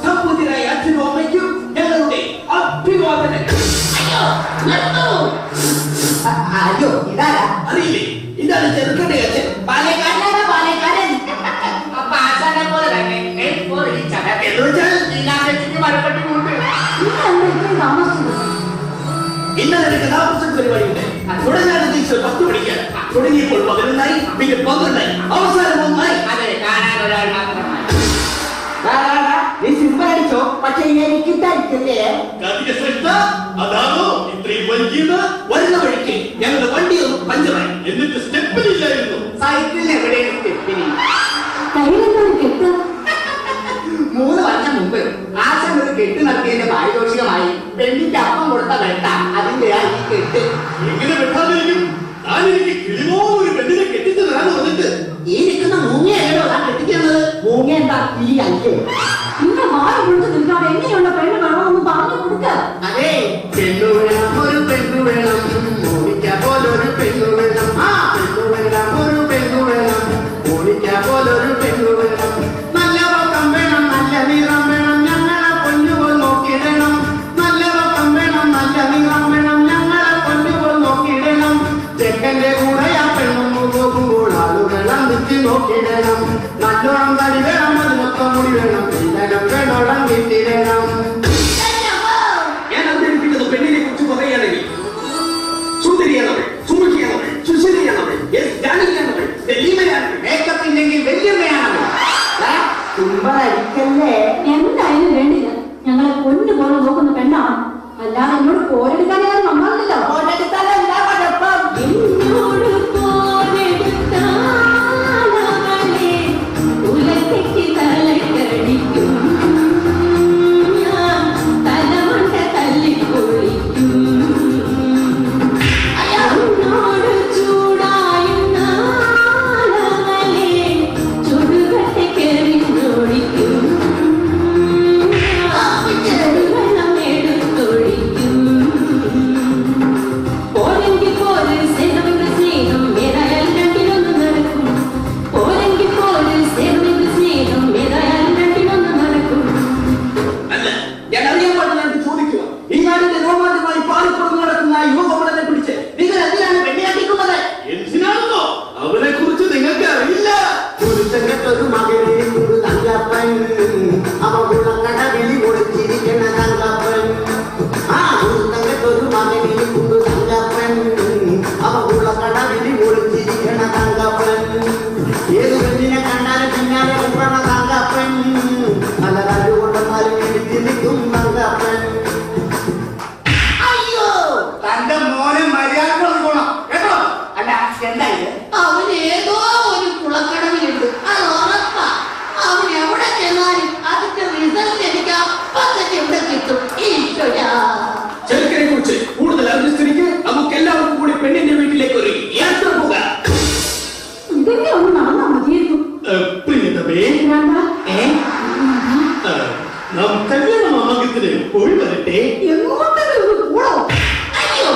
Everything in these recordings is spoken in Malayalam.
Sambudirai Arjuna Vayu, ഞങ്ങളുടെ അഭിവാദനങ്ങൾ. അയ്യോ ഇതാരാ അറിയില്ലേ? ഇതാണ് ചെറുക്കന്റെ അച്ഛൻ. പാലക്കാരനാ പാലക്കാരൻ. അപ്പൊ ആശാനെ പോലെ തന്നെ എന്ന് വെച്ചാൽ മരപ്പട്ടി കൊണ്ട് ഇന്നലെ എനിക്ക് കഥാപ്രസംഗ പരിപാടിയുണ്ട്. തുടങ്ങാൻ ഉദ്ദേശിച്ചത് 10 മണിക്ക്. തുടങ്ങിയപ്പോൾ 11 പിന്നെ 12 അവസാനം 1. അതെ, കാണാൻ ഒരാൾ മാത്രമായി. നീ സിനിമ അടിച്ചോ, പക്ഷെ എനിക്ക് തരിക്കില്ലേ? അതാണോ ഇത്രയും വൈകിയത്? വരുന്ന വഴിക്ക് ഞങ്ങളുടെ വണ്ടി ഒന്ന് പഞ്ചറായി. എന്നിട്ട് സ്റ്റെപ്പിലില്ലായിരുന്നു. സൈക്കിളിൽ എവിടെയാണ് സ്റ്റെപ്പിനി? 3 വർഷം മുമ്പ് ആശാൻ ഒരു കെട്ട് നടത്തിയതിന്റെ പാരിതോഷികമായി പെണ്ണിന്റെ അപ്പം കൊടുത്ത വെട്ട അതിന്റെ ഈ കെട്ട്. എങ്ങനെ വെട്ടാതിരിക്കും? ഞാൻ എനിക്ക് കിളിമോ ഒരു പെണ്ണിനെ കെട്ടിച്ചു തരാന്ന് പറഞ്ഞിട്ട് ഈ നിൽക്കുന്ന മൂങ്ങയാണോ ഞാൻ കെട്ടിക്കുന്നത്? മൂങ്ങ എന്താ ഈ അല്ലേ? ഇന്ന വായ വിളിച്ച് നിൽക്കാതെ എങ്ങനെയുള്ള പെണ്ണ് വേണമെന്ന് പറഞ്ഞു കൊടുക്ക. അതെ, പെണ്ണു വേണം, ഒരു പെണ്ണു വേണം, മോണിക്ക പോലൊരു പെണ്ണു വേണം. ആ പെണ്ണു വേണം, ഒരു പെണ്ണു വേണം, മോണിക്ക പോലൊരു പെണ്ണു വേണം. നല്ല വക്കം വേണം, നല്ല നിറം വേണം, ഞങ്ങളെ പൊന്നുപോൽ നോക്കിയിടണം. നല്ല വക്കം വേണം, നല്ല നിറം വേണം, ഞങ്ങളെ പൊന്നുപോൽ നോക്കിയിടണം. ചെക്കന്റെ കൂടെ ആ പെണ്ണൊന്നു പോകുമ്പോൾ ആളുകളെ നിറ്റ് നോക്കിയിടണം. നല്ലോണം തടി വേണം, അതിനൊപ്പം മുടി വേണം, ഇടണം വേണോളം വീട്ടിടണം. ഞാൻ അവതരിപ്പിക്കുന്ന പെണ്ണിനെ കുറിച്ച് പറയുകയാണെങ്കിൽ സുന്ദരിയാണവൾ, സുമുഖിയാണവൾ, സുശീലയാണവൾ, ജാനകിയാണവൾ, ദലീമയാണവൾ, മേക്കപ്പ് ഇല്ലെങ്കിൽ വല്യമ്മയാണവൾ. തുമ്പടിക്കല്ലേ? എന്തായാലും വേണ്ടില്ല, ഞങ്ങളെ പൊന്നു പോലെ നോക്കുന്ന പെണ്ണാണ്. അല്ലാതെ എന്നോട് പോരെടുക്കാനും നന്നാവില്ലല്ലോ. പോരെടുത്താലല്ല കുഴപ്പം. എന്നോട് പോരെടുത്താലവളെ ഉലക്കയ്ക്ക് തലക്കടിക്കും, ഞാൻ തലമുണ്ട തല്ലിപ്പൊളിക്കും. എന്നോട് ചൂടായുന്നാലവളെ ചുടുകട്ടയ്ക്കെറിഞ്ഞൊഴിക്കും, വെള്ളം എടുത്തൊഴിക്കും. പോരെങ്കിൽ പോര് സ്നേഹമെങ്കിൽ സ്നേഹം, ഏതായാലും രണ്ടിലൊന്നും നടക്കും. പോരെങ്കിൽ പോര് സ്നേഹമെങ്കിൽ സ്നേഹം, ഏതായാലും രണ്ടിലൊന്നും നടക്കും. അല്ല, ഞാൻ അറിയാൻ പാടില്ല ചോദിക്കുക. ഈ നാടിന്റെ രോമാഞ്ചമായി പാലിപ്പുറത്ത് നടക്കുന്ന യുവകമലനെ പിടിച്ച് നിങ്ങൾ എന്തിനാണ് പെണ്ണിയാക്കിക്കുന്നത്? എന്തിനാണെന്നോ അവനെ കുറിച്ച് നിങ്ങൾക്ക് അറിയില്ല. ഒരു മകനെ കൊണ്ട് തങ്കപ്പൻ, അവളുടെ കടവിളി ഒളിച്ചിരിക്കുന്ന തങ്കപ്പൻ. ആ ഒരു മകനെ കൊണ്ട് തങ്കപ്പൻ, അവളുടെ കടവിളി ഒളിച്ചിരിക്കുന്ന തങ്കപ്പൻ. ഏത് പെണ്ണിനെ കണ്ടാലും പിന്നാലെ കൂടണ തങ്കപ്പൻ, പല കഴിവുകൊണ്ടെന്നാലും എനിക്ക് നിൽക്കും തങ്കപ്പൻ. അയ്യോ, തന്റെ മോനെ മര്യാദ കൊടുക്കണം കേട്ടോ. അല്ല എന്താ ഇത്? അവൻ ഏതോ ഒരു കുളക്കടവിലുണ്ട്, അത് ഉറപ്പാ. അവൻ എവിടെ ചെന്നാലും അതിന്റെ റിസൾട്ട് എനിക്ക് അപ്പം തന്നെ ഇവിടെ കിട്ടും. ഈശ്വരാ, ചെറുക്കനെ കുറിച്ച് കൂടുതൽ അറിഞ്ഞിരിക്കെ നമുക്ക് എല്ലാവർക്കും കൂടി പെണ്ണിന്റെ വീട്ടിലേക്ക് ഒരു യാത്ര പോകാം. ഇതൊക്കെ ഒന്ന് നടന്നാ മതിയായിരുന്നു. പ്രിയതമേ, വേണ്ട. നാം കല്യാണ മാമാങ്കത്തിന് പോയി വരട്ടെ. എങ്ങോട്ടെങ്കിലും ഒന്ന് കൂടോ? അയ്യോ,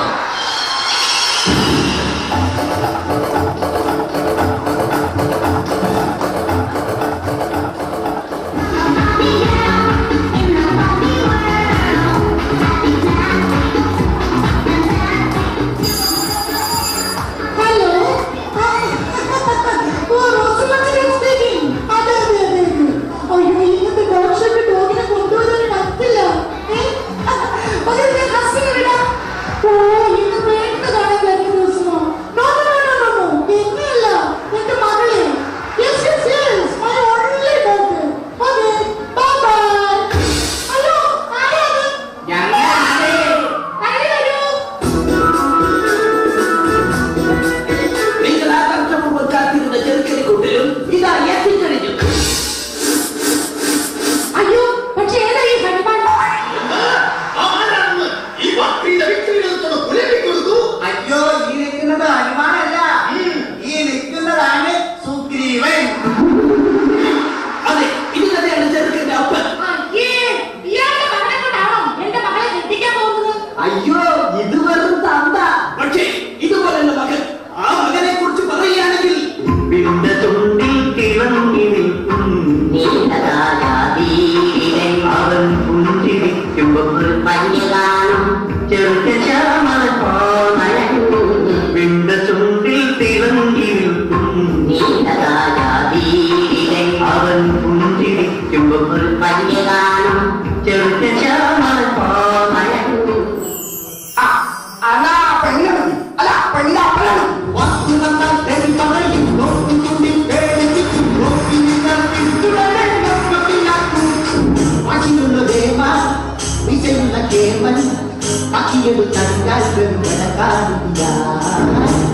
ഹലോ. ഓ, റോസമ്മച്ചി speaking. അതെ, അതെ, അതെ, അതെ. അയ്യോ, ഇന്നത്തെ ഡോക്ടർക്ക് ഡോഗിനെ കൊണ്ടുവരാൻ പറ്റില്ല. ഒരു ഹസ്സിന് വിടാം. ഓ, ഇന്ന് വേണ്ടതാണ് കഴിഞ്ഞ ദിവസമോ? No, no, no, no, no, no. എന്നെയല്ല, എന്റെ മകളെ. Yes, yes, yes. My only daughter. Okay, bye bye. അയ്യോ, ആരാണ്? ഞങ്ങളാണ്. കയറി വരൂ. നിങ്ങൾ ആകാംക്ഷപൂർവ്വം കാത്തിരുന്ന ചെറുക്കനെ കൊണ്ടിലും ഇതാ എത്തിക്കഴിഞ്ഞു. അയ്യോ, പക്ഷേ ഏതാ ഈ ഹനുമാൻ? ആരാണെന്ന് ഈ വാക്കിന്റെ വ്യക്തികളോട് പുലരിക്കൊടുത്തു. അയ്യോ, ഈ നിൽക്കുന്നത് ഹനുമാനല്ല, ഈ നിൽക്കുന്നതാണ് സുഗ്രീവൻ. അതെ, ഇത് തന്നെയാണ് ചെറുക്കന്റെ അപ്പൻ. അയ്യേ, ഇയാളുടെ മകനെ കൊണ്ടാണോ എന്റെ മകളെ കെട്ടിക്കാൻ പോകുന്നത്? അയ്യോ, ഇത് വെറും തന്ത. പക്ഷേ ഇതുപോലുള്ള മകൻ, ആ മകനെ കുറിച്ച് പറയുകയാണെങ്കിൽ തുണ്ടിൽ തിളങ്ങി നിൽക്കും അവൻ പുഞ്ചിരിക്കുമ്പോൾ പഞ്ഞു കാണും ചെറുക്കശ ചതിക്കാൻ വെറുതെക്കാറില്ല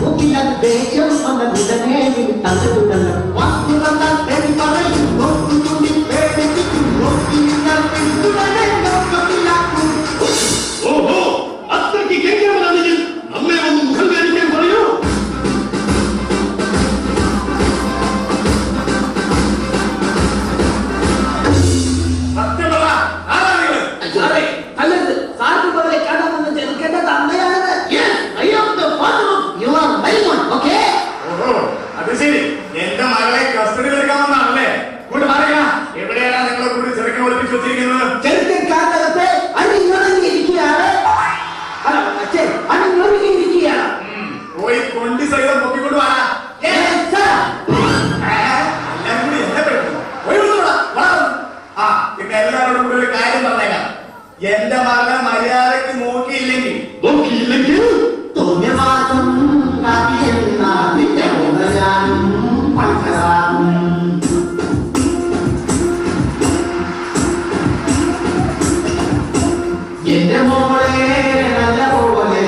മുക്കിലത് ദേഷ്യം വന്ന ഉടനെ തന്നിട്ടുണ്ടല്ലോ വസ്തുതങ്ങൾ തെറി പറയും നോക്കുന്നുണ്ടിൽ പേടിപ്പിക്കും നോക്കിയാൽ പിന്തുണരെ നോക്കത്തിലാക്കും. ഓഹോ, അത്രയ്ക്ക് കേൾക്കാമെങ്കിൽ നമ്മെ ഒന്ന് മുഖം കാണിക്കാൻ പറയൂ. അത് ശരി, എന്റെ മകളെ കസ്റ്റഡിയിൽ എടുക്കാമെന്നാണല്ലേ? ഇങ്ങോട്ട് മാറിയ എവിടെയാണ് നിങ്ങളെ കൂടി ചെറുക്കൻ ഒളിപ്പിച്ചു വെച്ചിരിക്കുന്നത്? ചെറുക്കക്കാരത്തെ അണിഞ്ഞൊരുങ്ങിയിരിക്കുകയാണ്. അണിഞ്ഞൊരുങ്ങിയിരിക്കുകയാണ്. പോയി കൊണ്ടി സഹിതം പൊക്കിക്കൊണ്ട് വാടാ. എല്ലാരും കൂടി എന്നെ പേടിക്കുന്നു. ആ, പിന്നെ എല്ലാവരോടും കൂടി ഒരു കാര്യം പറഞ്ഞേക്കാം. എന്റെ മകളെ മര്യാദക്ക് നോക്കിയില്ലെങ്കിൽ തോന്നിയവാസം എന്റെ മോളെ നല്ല പോലെ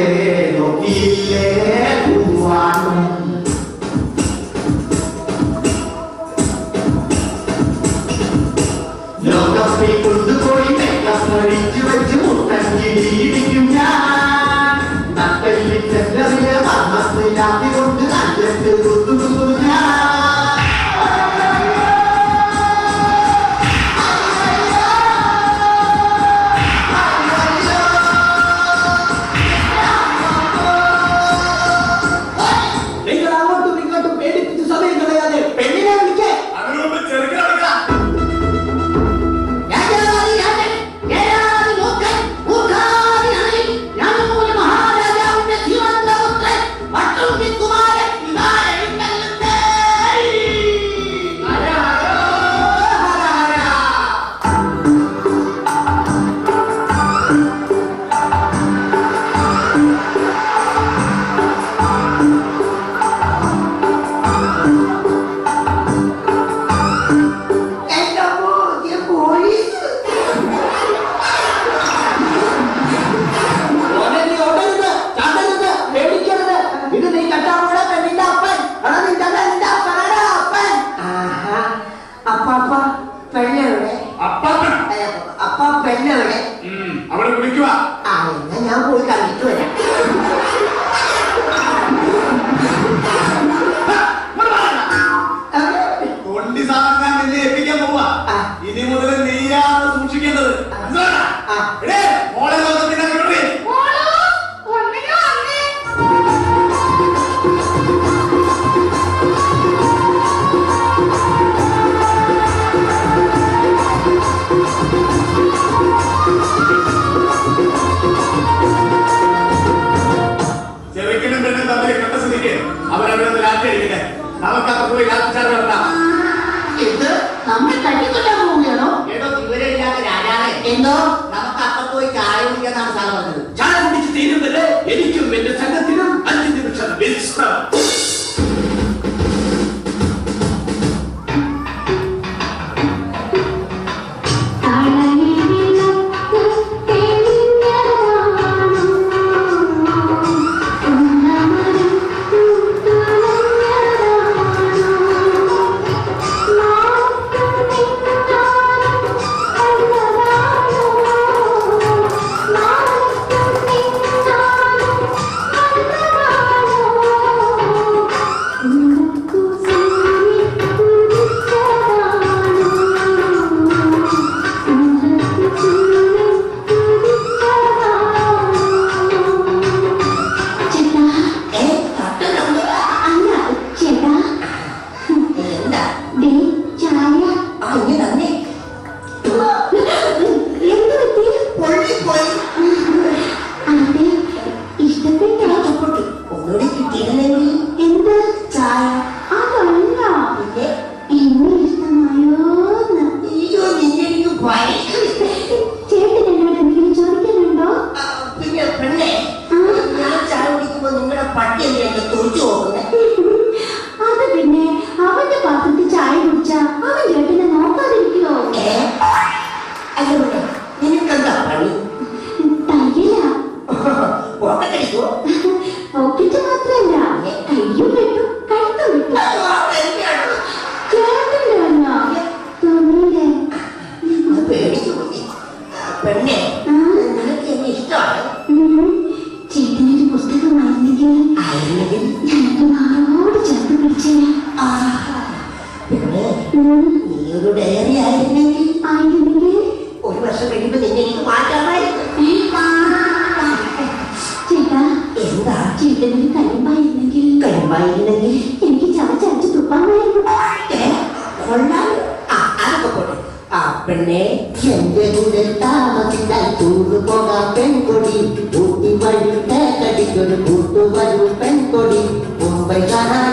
നോക്കിയില്ലേ പൂവാനും ലോകത്തിൽ കൊണ്ടുപോയി മേക്കപ്പടിച്ചു വെച്ച് മുട്ടങ്ങിടിയിരിക്കും ഞാൻ നട്ടലിൽ ചെല്ലറിയ മർമ്മത്തിലാത്തി കൊണ്ട് നല്ലത് കുത്തുന്നു ഞാൻ. നിങ്ങൾ അങ്ങോട്ടും ഇങ്ങോട്ടും പേടിപ്പിച്ച് സമയം കളയാതെ പെണ്ണിനെ വിളിക്കേ. അതിനുമുമ്പ് ചെറുക്കൻ എടുക്കാം. അവള് വിളിക്കുക. ഞാൻ പോയി കണ്ടിട്ട് വരാം. കൊണ്ടി സാധനം നിന്നെ ഏൽപ്പിക്കാൻ പോവാ. ഇനി മുതൽ നീയാണ് സൂക്ഷിക്കേണ്ടത്. മോളെ ലോകത്തിന്റെ കിട്ടേ. ചെറുക്കനും പെണ്ണും തമ്മിൽ കണ്ട സ്ഥിതിക്ക് അവരവിടെ നിന്ന് ലാത്തി അടിക്കട്ടെ. നമുക്കപ്പുറത്ത് പോയി ലാത്തിച്ചാർ നടത്താം. ഇത് നമ്മെ തട്ടിക്കൊല്ലാൻ പോവുകയാണോ? ഏതോ വിവരമില്ലാത്ത രാജാവേ, എന്തോ നമുക്ക് അപ്പുറത്ത് പോയി ചായ കുടിക്കാന്നാണ് സാർ പറഞ്ഞത്. ചായ കുടിച്ച് തീരുന്നത് എനിക്കും എന്റെ സംഘത്തിനും 5 നിമിഷം വിശ്രമം. പോക്കറ്റ് മാത്രല്ല കയ്യും വെട്ടും കഴുത്തും വെട്ടും. ചേട്ടൻ്റെ വന്നോ? തോന്നിയില്ലേ? പെണ്ണെ നിനക്ക് എന്നെ ഇഷ്ടമാണ്. ചേട്ടനൊരു പുസ്തകം ആയിരുന്നെങ്കിൽ ഞാനത് നാളോട് ചേർത്ത് പിടിച്ചേ. പിന്നെ നീ ഒരു ഡയറി ആയിരുന്നെങ്കിൽ ഒരു വർഷം കഴിയുമ്പോ നിന്നെ എനിക്ക് മാറ്റാമായിരുന്നു. ചേട്ടാ എന്താ ചേട്ടനൊരു കരിമ്പായിരുന്നെങ്കിൽ എനിക്ക് ചവച്ചരച്ച് തുപ്പാമായിരുന്നു. കൊള്ളാം. അതൊക്കെ പോട്ടെ. പെണ്ണെ എന്റെ കൂടെ താമസിക്കാൻ ടൂറ് പോകാം പെൺകൊടി. ഊട്ടി വഴി തേക്കടിക്കൊരു കൂട്ടുവരൂ പെൺകൊടി. മുംബൈ കാണാൻ